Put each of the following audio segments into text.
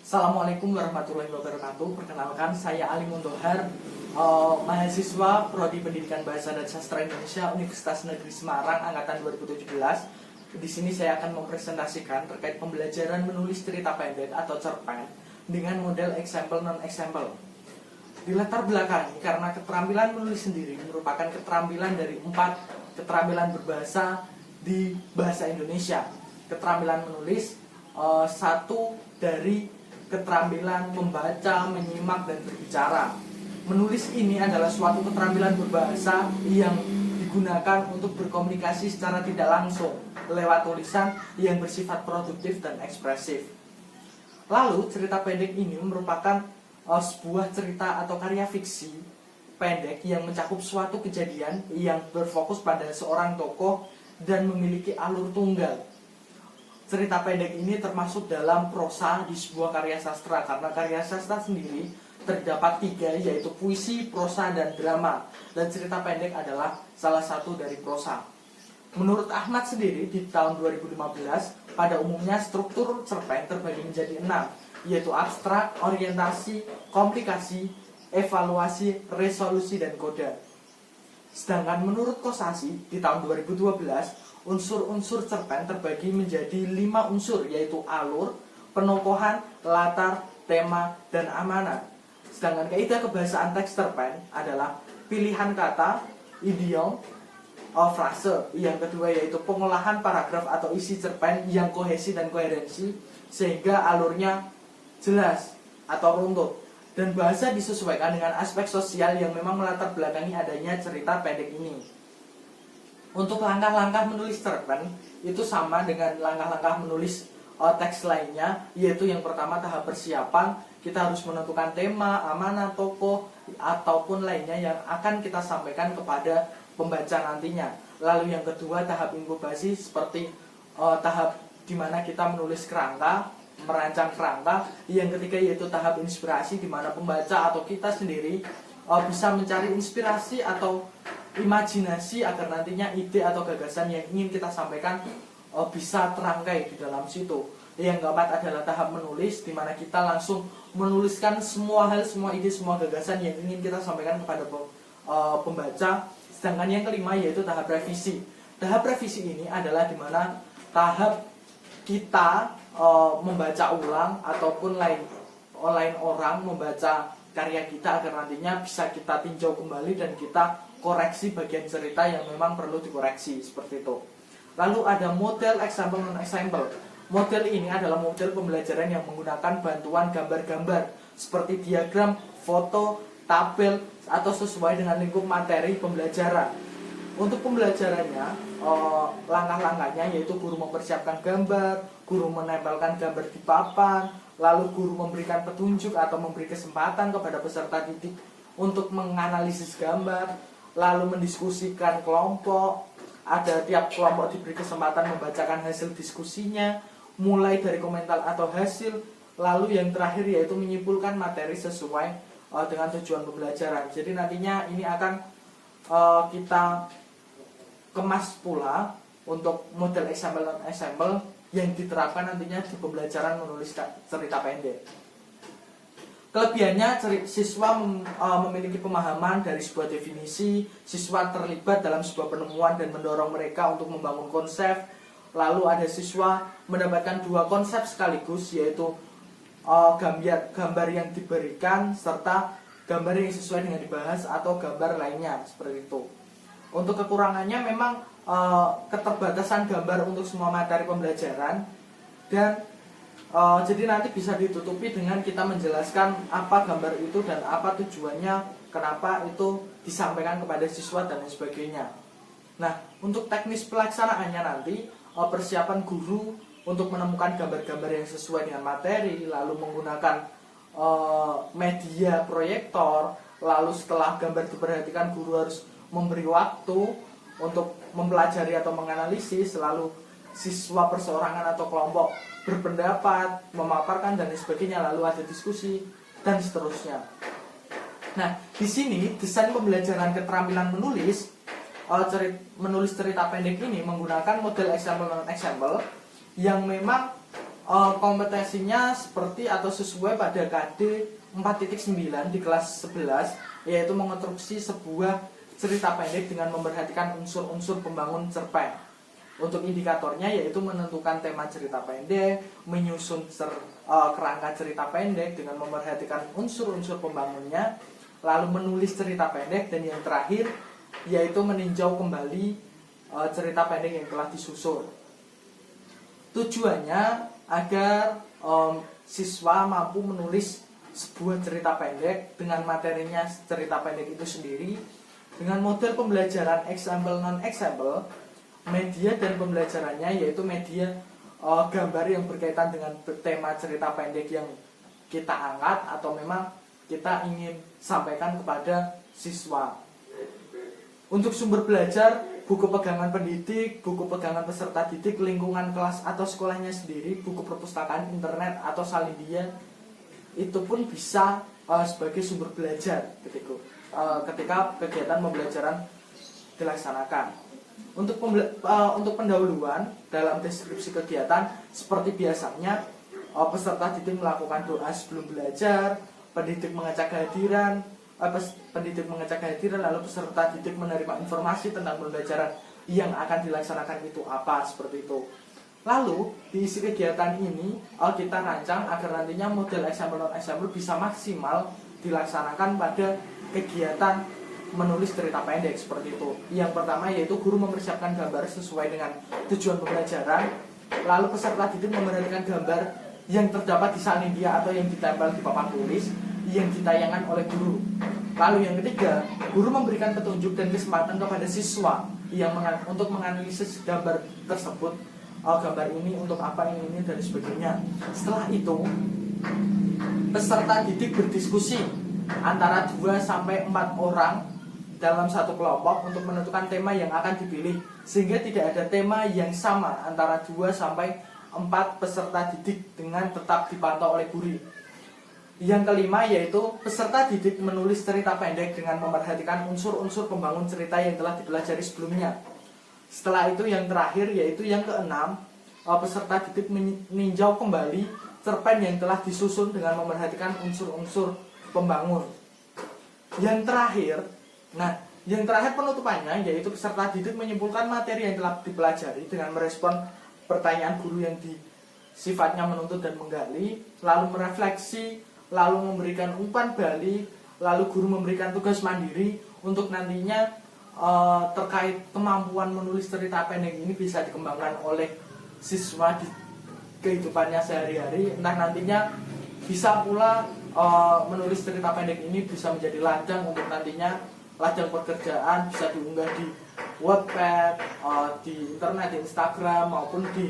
Assalamualaikum warahmatullahi wabarakatuh. Perkenalkan, saya Ali Muntohar, mahasiswa Prodi Pendidikan Bahasa dan Sastra Indonesia Universitas Negeri Semarang angkatan 2017. Di sini saya akan mempresentasikan terkait pembelajaran menulis cerita pendek atau cerpen dengan model example non-example. Dilatar belakangi karena keterampilan menulis sendiri merupakan keterampilan dari 4 keterampilan berbahasa di bahasa Indonesia. Keterampilan menulis satu dari keterampilan membaca, menyimak, dan berbicara. Menulis ini adalah suatu keterampilan berbahasa yang digunakan untuk berkomunikasi secara tidak langsung lewat tulisan yang bersifat produktif dan ekspresif. Lalu cerita pendek ini merupakan sebuah cerita atau karya fiksi pendek yang mencakup suatu kejadian yang berfokus pada seorang tokoh dan memiliki alur tunggal. Cerita pendek ini termasuk dalam prosa di sebuah karya sastra, karena karya sastra sendiri terdapat 3, yaitu puisi, prosa, dan drama. Dan cerita pendek adalah salah satu dari prosa. Menurut Ahmad sendiri, di tahun 2015, pada umumnya struktur cerpen terbagi menjadi 6, yaitu abstrak, orientasi, komplikasi, evaluasi, resolusi, dan koda. Sedangkan menurut Kosasi, di tahun 2012, unsur-unsur cerpen terbagi menjadi 5 unsur, yaitu alur, penokohan, latar, tema, dan amanat. Sedangkan kaidah kebahasaan teks cerpen adalah pilihan kata, idiom, frase. Yang kedua yaitu pengolahan paragraf atau isi cerpen yang kohesi dan koherensi sehingga alurnya jelas atau runtut. Dan bahasa disesuaikan dengan aspek sosial yang memang melatar belakangi adanya cerita pendek ini. Untuk langkah-langkah menulis cerpen itu sama dengan langkah-langkah menulis teks lainnya, yaitu yang pertama tahap persiapan, kita harus menentukan tema, amanah, tokoh, ataupun lainnya yang akan kita sampaikan kepada pembaca nantinya. Lalu yang kedua tahap inkubasi, seperti tahap dimana kita menulis kerangka, merancang kerangka. Yang ketiga yaitu tahap inspirasi, dimana pembaca atau kita sendiri bisa mencari inspirasi atau imajinasi agar nantinya ide atau gagasan yang ingin kita sampaikan bisa terangkai di dalam situ. Yang keempat adalah tahap menulis, di mana kita langsung menuliskan semua hal, semua ide, semua gagasan yang ingin kita sampaikan kepada pembaca. Sedangkan yang kelima yaitu tahap revisi. Tahap revisi ini adalah di mana tahap kita membaca ulang ataupun lain orang membaca karya kita agar nantinya bisa kita tinjau kembali dan kita koreksi bagian cerita yang memang perlu dikoreksi, seperti itu. Lalu ada model example non-example. Model ini adalah model pembelajaran yang menggunakan bantuan gambar-gambar seperti diagram, foto, tabel, atau sesuai dengan lingkup materi pembelajaran. Untuk pembelajarannya, langkah-langkahnya yaitu guru mempersiapkan gambar, guru menempelkan gambar di papan, lalu guru memberikan petunjuk atau memberi kesempatan kepada peserta didik untuk menganalisis gambar, lalu mendiskusikan kelompok. Ada tiap kelompok diberi kesempatan membacakan hasil diskusinya, mulai dari komentar atau hasil. Lalu yang terakhir yaitu menyimpulkan materi sesuai dengan tujuan pembelajaran. Jadi nantinya ini akan kita kemas pula untuk model example non example yang diterapkan nantinya di pembelajaran menulis cerita pendek. Kelebihannya, siswa memiliki pemahaman dari sebuah definisi, siswa terlibat dalam sebuah penemuan dan mendorong mereka untuk membangun konsep. Lalu ada siswa mendapatkan 2 konsep sekaligus, yaitu gambar yang diberikan serta gambar yang sesuai dengan dibahas atau gambar lainnya, seperti itu. Untuk kekurangannya memang keterbatasan gambar untuk semua materi pembelajaran, dan jadi nanti bisa ditutupi dengan kita menjelaskan apa gambar itu dan apa tujuannya, kenapa itu disampaikan kepada siswa dan lain sebagainya. Nah, untuk teknis pelaksanaannya nanti persiapan guru untuk menemukan gambar-gambar yang sesuai dengan materi, lalu menggunakan media proyektor. Lalu setelah gambar diperhatikan, guru harus memberi waktu untuk mempelajari atau menganalisis. Lalu siswa perseorangan atau kelompok berpendapat, memaparkan dan lain sebagainya, lalu ada diskusi dan seterusnya. Nah, di sini desain pembelajaran keterampilan menulis menulis cerita pendek ini menggunakan model example non example yang memang kompetensinya seperti atau sesuai pada KD 4.9 di kelas 11, yaitu mengonstruksi sebuah cerita pendek dengan memperhatikan unsur-unsur pembangun cerpen. Untuk indikatornya yaitu menentukan tema cerita pendek, menyusun kerangka cerita pendek dengan memperhatikan unsur-unsur pembangunnya, lalu menulis cerita pendek, dan yang terakhir yaitu meninjau kembali cerita pendek yang telah disusun. Tujuannya agar siswa mampu menulis sebuah cerita pendek dengan materinya cerita pendek itu sendiri, dengan model pembelajaran example non-example, media dan pembelajarannya yaitu media gambar yang berkaitan dengan tema cerita pendek yang kita angkat atau memang kita ingin sampaikan kepada siswa. Untuk sumber belajar, buku pegangan pendidik, buku pegangan peserta didik, lingkungan kelas atau sekolahnya sendiri, buku perpustakaan, internet atau salindia, itu pun bisa sebagai sumber belajar ketika kegiatan pembelajaran dilaksanakan. Untuk pendahuluan dalam deskripsi kegiatan, seperti biasanya peserta didik melakukan doa sebelum belajar, pendidik mengecek kehadiran, lalu peserta didik menerima informasi tentang pembelajaran yang akan dilaksanakan itu apa, seperti itu. Lalu di isi kegiatan ini kita rancang agar nantinya model example non example bisa maksimal dilaksanakan pada kegiatan menulis cerita pendek, seperti itu. Yang pertama yaitu guru mempersiapkan gambar sesuai dengan tujuan pembelajaran, lalu peserta didik memperhatikan gambar yang terdapat di salindia atau yang ditempel di papan tulis yang ditayangkan oleh guru. Lalu yang ketiga, guru memberikan petunjuk dan kesempatan kepada siswa yang untuk menganalisis gambar tersebut. Gambar ini untuk apa, ini dan sebagainya. Setelah itu, peserta didik berdiskusi antara 2 sampai 4 orang dalam satu kelompok untuk menentukan tema yang akan dipilih, sehingga tidak ada tema yang sama antara 2 sampai 4 peserta didik dengan tetap dipantau oleh guru. Yang kelima yaitu peserta didik menulis cerita pendek dengan memperhatikan unsur-unsur pembangun cerita yang telah dipelajari sebelumnya. Setelah itu yang terakhir yaitu yang keenam, peserta didik meninjau kembali cerpen yang telah disusun dengan memperhatikan unsur-unsur pembangun. Yang terakhir penutupannya yaitu peserta didik menyimpulkan materi yang telah dipelajari dengan merespon pertanyaan guru yang sifatnya menuntut dan menggali, lalu merefleksi, lalu memberikan umpan balik, lalu guru memberikan tugas mandiri untuk nantinya terkait kemampuan menulis cerita pendek ini bisa dikembangkan oleh siswa di kehidupannya sehari-hari. Entah nantinya bisa pula menulis cerita pendek ini bisa menjadi ladang untuk nantinya ladang pekerjaan, bisa diunggah di Wattpad, di internet, di Instagram maupun di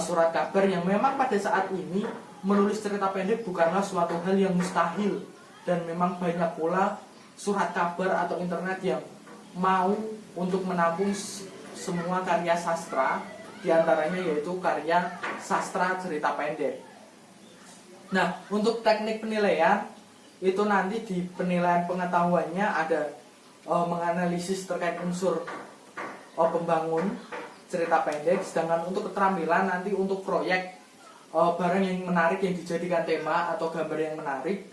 surat kabar, yang memang pada saat ini menulis cerita pendek bukanlah suatu hal yang mustahil, dan memang banyak pula surat kabar atau internet yang mau untuk menampung semua karya sastra, diantaranya yaitu karya sastra cerita pendek. Nah, untuk teknik penilaian itu nanti di penilaian pengetahuannya ada menganalisis terkait unsur pembangun cerita pendek, sedangkan untuk keterampilan nanti untuk proyek barang yang menarik yang dijadikan tema atau gambar yang menarik,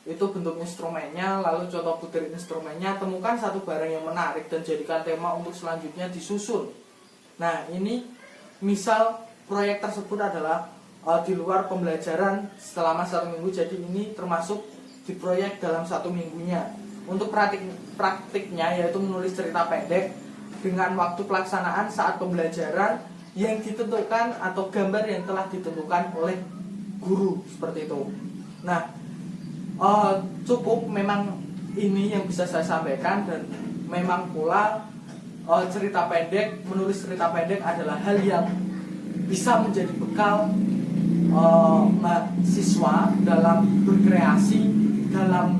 itu bentuk instrumennya, lalu contoh butir instrumennya, temukan satu barang yang menarik dan jadikan tema untuk selanjutnya disusun. Nah, ini misal proyek tersebut adalah di luar pembelajaran selama 1 minggu, jadi ini termasuk di proyek dalam 1 minggunya. Untuk praktiknya yaitu menulis cerita pendek dengan waktu pelaksanaan saat pembelajaran yang ditentukan atau gambar yang telah ditentukan oleh guru, seperti itu. Nah, cukup memang ini yang bisa saya sampaikan, dan memang pula cerita pendek, menulis cerita pendek adalah hal yang bisa menjadi bekal mahasiswa dalam berkreasi, dalam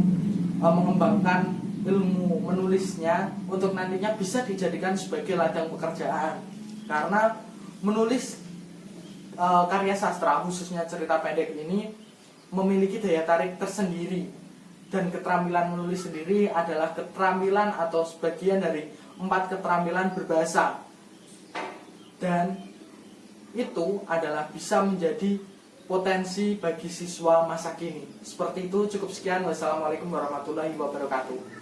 mengembangkan ilmu menulisnya untuk nantinya bisa dijadikan sebagai ladang pekerjaan. Karena menulis karya sastra, khususnya cerita pendek ini, memiliki daya tarik tersendiri, dan keterampilan menulis sendiri adalah keterampilan atau sebagian dari 4 keterampilan berbahasa. Dan itu adalah bisa menjadi potensi bagi siswa masa kini. Seperti itu, cukup sekian. Wassalamualaikum warahmatullahi wabarakatuh.